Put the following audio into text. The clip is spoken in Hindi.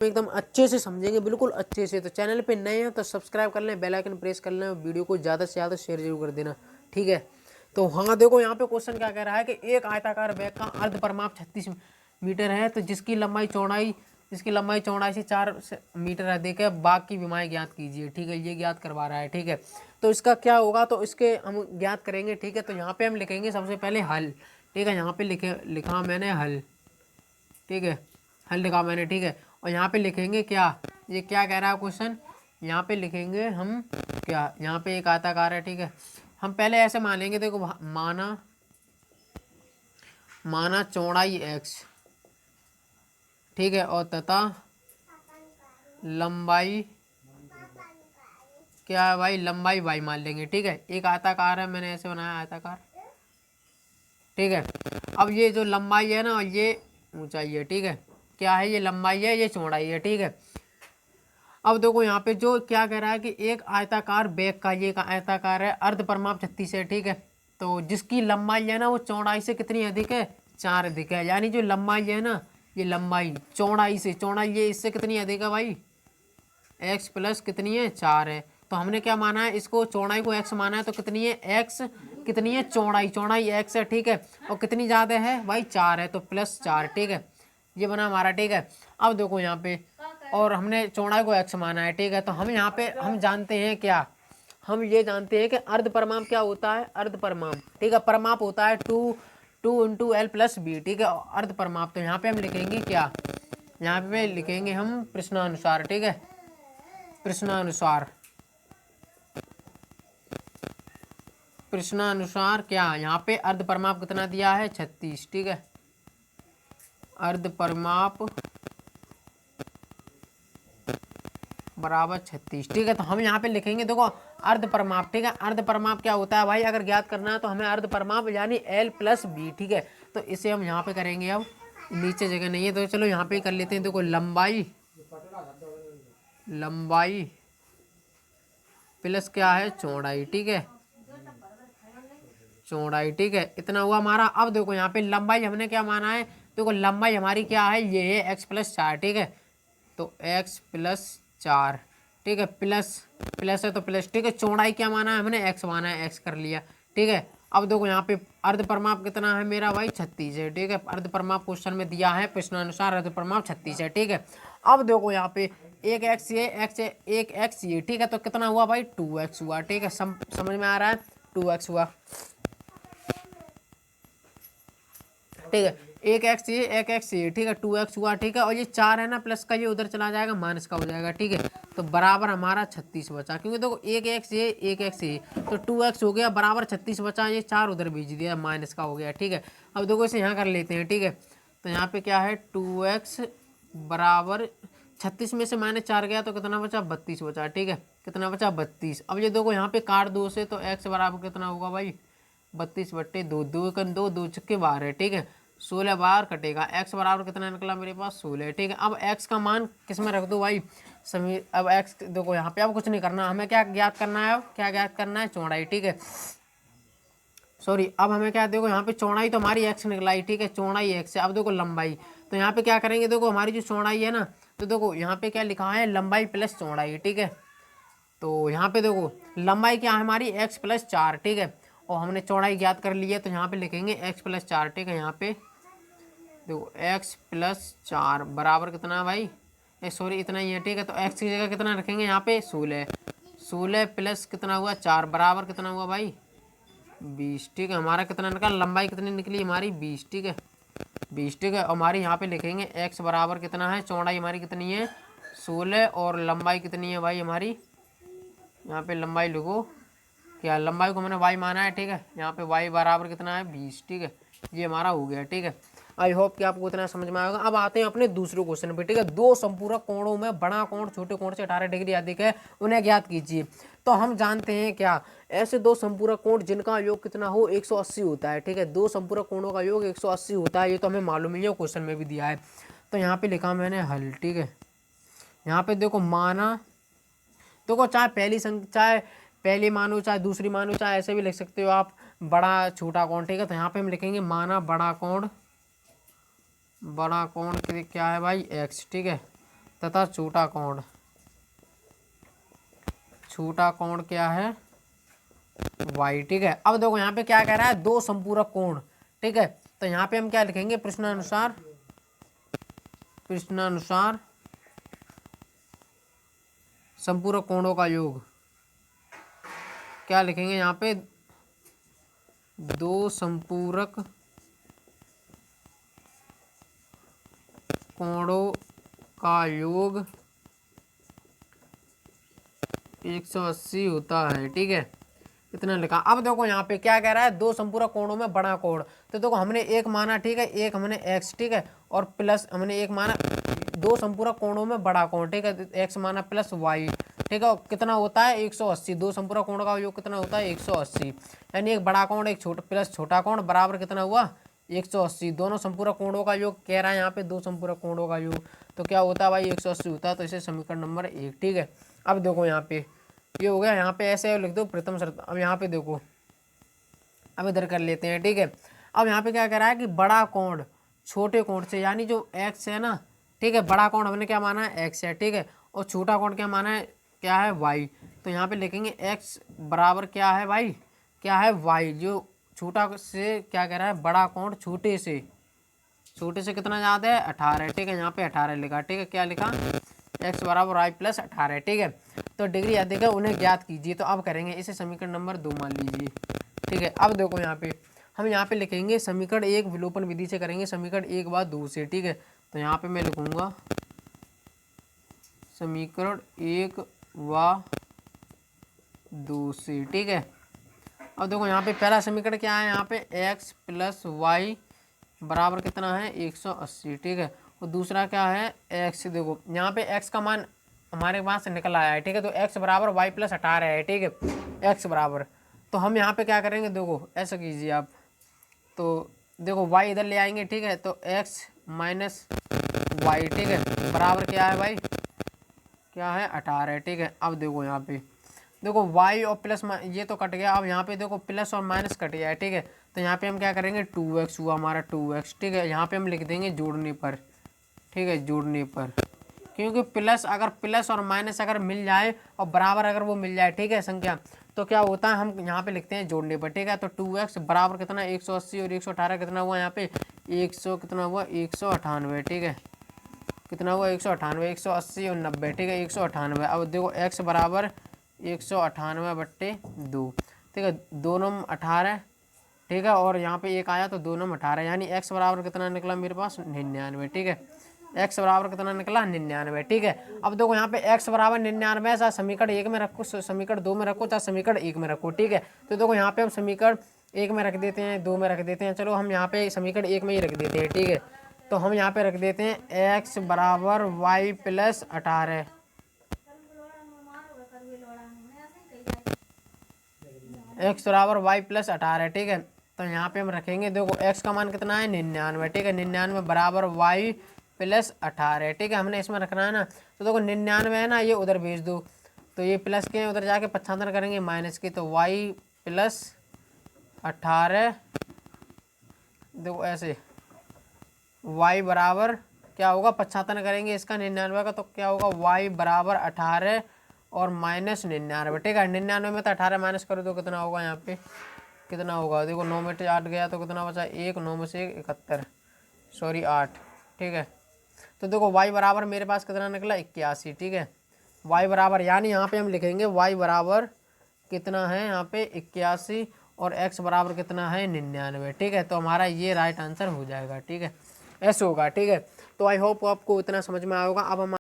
एकदम अच्छे से समझेंगे, बिल्कुल अच्छे से। तो चैनल पे नए हैं तो सब्सक्राइब कर लें, बेल आइकन प्रेस कर लें, वीडियो को ज़्यादा से ज़्यादा शेयर जरूर कर देना, ठीक है। तो हाँ देखो यहाँ पे क्वेश्चन क्या कह रहा है कि एक आयताकार बैग का अर्ध परिमाप 36 मीटर है, तो जिसकी लंबाई चौड़ाई से 4 मीटर अधिक है, बाग की विमाएँ ज्ञात कीजिए, ठीक है। ये ज्ञात करवा रहा है, ठीक है। तो इसका क्या होगा, तो इसके हम ज्ञात करेंगे, ठीक है। तो यहाँ पे हम लिखेंगे सबसे पहले हल, ठीक है। यहाँ पे लिखा मैंने हल, ठीक है, हल लिखा मैंने, ठीक है। और यहाँ पे लिखेंगे क्या, ये क्या कह रहा है क्वेश्चन, यहाँ पे लिखेंगे हम क्या, यहाँ पे एक आयताकार है, ठीक है। हम पहले ऐसे मान लेंगे, देखो माना चौड़ाई x, ठीक है, और तथा लंबाई क्या है भाई, लंबाई y मान लेंगे, ठीक है। एक आयताकार है, मैंने ऐसे बनाया आयताकार, ठीक है। अब ये जो लंबाई है ना, ये ऊंचाई है, ठीक है। क्या है, ये लंबाई है, ये चौड़ाई है, ठीक है। अब देखो यहाँ पे जो क्या कह रहा है कि एक आयताकार बैग का, ये आयताकार है, अर्ध परिमाप 36 है, ठीक है। तो जिसकी लंबाई है ना वो चौड़ाई से कितनी अधिक है, 4 अधिक है। यानी जो लंबाई है ना, ये लंबाई चौड़ाई ये इससे कितनी अधिक है भाई, x प्लस कितनी है, 4 है। तो हमने क्या माना है, इसको चौड़ाई को x माना है, तो कितनी है x, कितनी है चौड़ाई x है, ठीक है। और कितनी ज़्यादा है भाई, 4 है, तो +4, ठीक है। ये बना हमारा, ठीक है। अब देखो यहाँ पे, और हमने चौड़ाई को x माना है, ठीक है। तो हम यहाँ पे हम जानते हैं क्या, हम ये जानते हैं कि अर्ध परिमाप क्या होता है, अर्ध परिमाप, ठीक है। परिमाप होता है 2 इंटू L प्लस बी, ठीक है। अर्ध परिमाप, तो यहाँ पे हम लिखेंगे क्या, यहाँ पे लिखेंगे हम प्रश्नानुसार, ठीक है। प्रश्नानुसार क्या, यहाँ पे अर्ध परिमाप कितना दिया है, 36, ठीक है। अर्ध परिमाप बराबर 36, ठीक है। तो हम यहाँ पे लिखेंगे, देखो अर्ध परिमाप, ठीक है। अर्ध परिमाप क्या होता है भाई, अगर ज्ञात करना है तो हमें अर्ध परिमाप यानी L प्लस बी, ठीक है। तो इसे हम यहाँ पे करेंगे, अब नीचे जगह नहीं है तो चलो यहाँ पे कर लेते हैं। देखो लंबाई प्लस क्या है, चौड़ाई, ठीक है, चौड़ाई, ठीक है। इतना हुआ हमारा। अब देखो यहाँ पे लंबाई हमने क्या माना है, देखो लंबाई हमारी क्या है, ये है x प्लस 4, ठीक है। तो x प्लस 4, ठीक है, प्लस है तो प्लस, ठीक है। चौड़ाई क्या माना है हमने, x माना है, x कर लिया, ठीक है। अब देखो यहाँ पे अर्ध परिमाप कितना है मेरा भाई, 36 है, ठीक है। अर्ध परिमाप क्वेश्चन में दिया है, प्रश्नानुसार अर्ध परिमाप 36 है, ठीक है। अब देखो यहाँ पे एक x ये, ठीक है। तो कितना हुआ भाई, 2x हुआ, ठीक है। समझ में आ रहा है, 2x हुआ, ठीक है। एक x ये, ठीक है, 2x हुआ, ठीक है। और ये 4 है ना, प्लस का ये उधर चला जाएगा, माइनस का हो जाएगा, ठीक है। तो बराबर हमारा 36 बचा, क्योंकि देखो एक x ये, तो 2x हो गया, बराबर 36 बचा, ये 4 उधर भेज दिया, माइनस का हो गया, ठीक है। अब देखो इसे यहाँ कर लेते हैं, ठीक है। तो यहाँ पे क्या है, 2x बराबर 36 में से -4 गया तो कितना बचा, 32 बचा, ठीक है। कितना बचा, 32। अब ये देखो यहाँ पे काट 2 से, तो x बराबर कितना होगा भाई, 32/2, 2 छक्के 12, ठीक है। 16 बार कटेगा, x बराबर कितना निकला मेरे पास, 16, ठीक है। अब x का मान किस में रख दो भाई, सभी। अब x देखो यहाँ पे अब कुछ नहीं करना, हमें क्या ज्ञात करना है, अब क्या ज्ञात करना है, चौड़ाई, ठीक है। सॉरी, अब हमें क्या, देखो यहाँ पे चौड़ाई तो हमारी x निकला ही, ठीक है, चौड़ाई x है। अब देखो लंबाई, तो यहाँ पे क्या करेंगे, देखो हमारी जो चौड़ाई है ना, तो देखो यहाँ पे क्या लिखा है, लंबाई प्लस चौड़ाई, ठीक है। तो यहाँ पे देखो लंबाई क्या है हमारी, x प्लस 4, ठीक है। और हमने चौड़ाई ज्ञात कर ली है, तो यहाँ पे लिखेंगे x प्लस 4, ठीक है। यहाँ पे देखो x प्लस 4 बराबर कितना है भाई, सॉरी इतना ही है, ठीक है। तो x की जगह कितना रखेंगे, यहाँ पे 16 प्लस कितना हुआ, 4 बराबर कितना हुआ भाई, 20, ठीक है। हमारा कितना निकला, लंबाई कितनी निकली हमारी, 20, ठीक है, 20, ठीक है। और हमारी यहाँ पे लिखेंगे x बराबर कितना है, चौड़ाई हमारी कितनी है, 16, और लंबाई कितनी है भाई हमारी, यहाँ पे लंबाई लिखो, क्या लंबाई को मैंने y माना है, ठीक है। यहाँ पे y बराबर कितना है, 20, ठीक है। ये हमारा हो गया, ठीक है। आई होप कि आपको इतना समझ में आएगा। अब आते हैं अपने दूसरे क्वेश्चन पे, ठीक है। दो संपूरक कोणों में बड़ा कोण छोटे कोण से 18 डिग्री अधिक है, उन्हें ज्ञात कीजिए। तो हम जानते हैं क्या, ऐसे दो संपूरक कोण जिनका योग कितना हो, 180 होता है, ठीक है। दो संपूरक कोणों का योग 180 होता है, ये तो हमें मालूम ही है, क्वेश्चन में भी दिया है। तो यहाँ पे लिखा मैंने हल, ठीक है। यहाँ पे देखो माना, देखो चाहे पहली मानो, चाहे दूसरी मानो, चाहे ऐसे भी लिख सकते हो आप, बड़ा छोटा कोण, ठीक है। तो यहाँ पे हम लिखेंगे माना बड़ा कोण क्या है भाई, x, ठीक है। तथा छोटा कोण क्या है, y। ठीक है, अब देखो यहाँ पे क्या कह रहा है, दो संपूरक कोण। ठीक है, तो यहाँ पे हम क्या लिखेंगे, प्रश्नानुसार संपूरक कोणों का योग। क्या लिखेंगे यहाँ पे, दो संपूरक कोणों का योग 180 होता है। ठीक है, इतना लिखा। अब देखो यहाँ पे क्या कह रहा है, दो संपूरक कोणों में बड़ा कोण। तो देखो हमने एक माना, ठीक है, एक हमने x, ठीक है, और प्लस हमने एक माना दो संपूरक कोणों में बड़ा कोण। ठीक है, x माना प्लस y। ठीक है, कितना होता है 180। दो संपूरक कोण का योग कितना होता है 180, यानी एक बड़ा कोण एक छोटा प्लस छोटा कोण बराबर कितना हुआ 180। दोनों संपूरक कोणों का योग कह रहा है यहाँ पे, दो संपूरक कोणों का योग तो क्या होता है भाई 180 होता है। तो इसे समीकरण नंबर 1। ठीक है, अब देखो यहाँ पे ये हो गया, यहाँ पे ऐसे लिख दो प्रथम शर्त। अब यहाँ पे देखो, अब इधर कर लेते हैं। ठीक है, अब यहाँ पे क्या कह रहा है कि बड़ा कोण छोटे कोण से, यानी जो x है ना, ठीक है, बड़ा कोण हमने क्या माना है x है। ठीक है, और छोटा कोण क्या माना है, क्या है y। तो यहाँ पे लिखेंगे x बराबर क्या है भाई, क्या है y। जो छोटा से क्या कह रहा है, बड़ा कोण छोटे से कितना ज़्यादा है 18। ठीक है, यहाँ पे 18 लिखा। ठीक है, क्या लिखा, x बराबर y प्लस 18। ठीक है, तो डिग्री अधिक है उन्हें ज्ञात कीजिए। तो अब करेंगे इसे समीकरण नंबर 2 मान लीजिए। ठीक है, अब देखो यहाँ पे हम यहाँ पे लिखेंगे समीकरण 1 विलोपन विधि से करेंगे, समीकरण 1 व 2 से। ठीक है, तो यहाँ पे मैं लिखूंगा समीकरण 1 व 2 से। ठीक है, अब देखो यहाँ पे पहला समीकरण क्या है, यहाँ पे x प्लस वाई बराबर कितना है 180। ठीक है, और दूसरा क्या है x। देखो यहाँ पे x का मान हमारे पास निकल आया है। ठीक है, तो x बराबर y प्लस 18 है। ठीक है, x बराबर, तो हम यहाँ पे क्या करेंगे, देखो ऐसा कीजिए आप, तो देखो y इधर ले आएंगे। ठीक है, तो x माइनस वाई, ठीक है, बराबर क्या है भाई, क्या है 18। ठीक है, अब देखो यहाँ पे देखो y और प्लस ये तो कट गया। अब यहाँ पे देखो प्लस और माइनस कट गया है। ठीक है, तो यहाँ पे हम क्या करेंगे 2x हुआ हमारा 2x। ठीक है, यहाँ पे हम लिख देंगे जोड़ने पर। ठीक है, जोड़ने पर, क्योंकि प्लस अगर प्लस और माइनस अगर मिल जाए और बराबर अगर वो मिल जाए, ठीक है, संख्या, तो क्या होता है हम यहाँ पे लिखते हैं जोड़ने पर। ठीक है, तो 2x बराबर कितना 180 और 118 कितना हुआ यहाँ पे 100 कितना हुआ 198। ठीक है, कितना हुआ 198, 180 और 90। ठीक है, 198। अब देखो x बराबर 198/2। ठीक है, दोनों 18। ठीक है, और यहाँ पे एक आया तो दोनों 18, यानी x बराबर कितना निकला मेरे पास 99। ठीक है, x बराबर कितना निकला 99। ठीक है, अब देखो यहाँ पे x बराबर 99 चाहे समीकरण 1 में रखो, समीकरण 2 में रखो, चाहे समीकरण 1 में रखो। ठीक है, तो देखो यहाँ पे हम समीकरण 1 में रख देते हैं, 2 में रख देते हैं। चलो हम यहाँ पे समीकरण 1 में ही रख देते हैं। ठीक है, तो हम यहाँ पे रख देते हैं x बराबर y प्लस 18। x बराबर y प्लस 18। ठीक है, तो यहाँ पे हम रखेंगे, देखो x का मान कितना है 99। ठीक है, 99 बराबर y प्लस 18। ठीक है, हमने इसमें रखना है ना, तो देखो 99 है ना, ये उधर भेज दो, तो ये प्लस के उधर जाके पक्षांतर करेंगे माइनस के, तो y प्लस 18। देखो ऐसे y बराबर क्या होगा, पक्षांतर करेंगे इसका 99 का, तो क्या होगा y बराबर 18 और माइनस 99। ठीक है, 99 में तो 18 माइनस करो तो कितना होगा, यहाँ पे कितना होगा, देखो 9 में 8 गया तो कितना बचा 1, 9 में से 71, सॉरी 8। ठीक है, तो देखो y बराबर मेरे पास कितना निकला 81। ठीक है, y बराबर, यानी यहाँ पे हम लिखेंगे y बराबर कितना है यहाँ पे 81 और x बराबर कितना है 99। ठीक है, तो हमारा ये राइट आंसर हो जाएगा। ठीक है, ऐसे होगा। ठीक है, तो आई होप आपको इतना समझ में आएगा। अब हम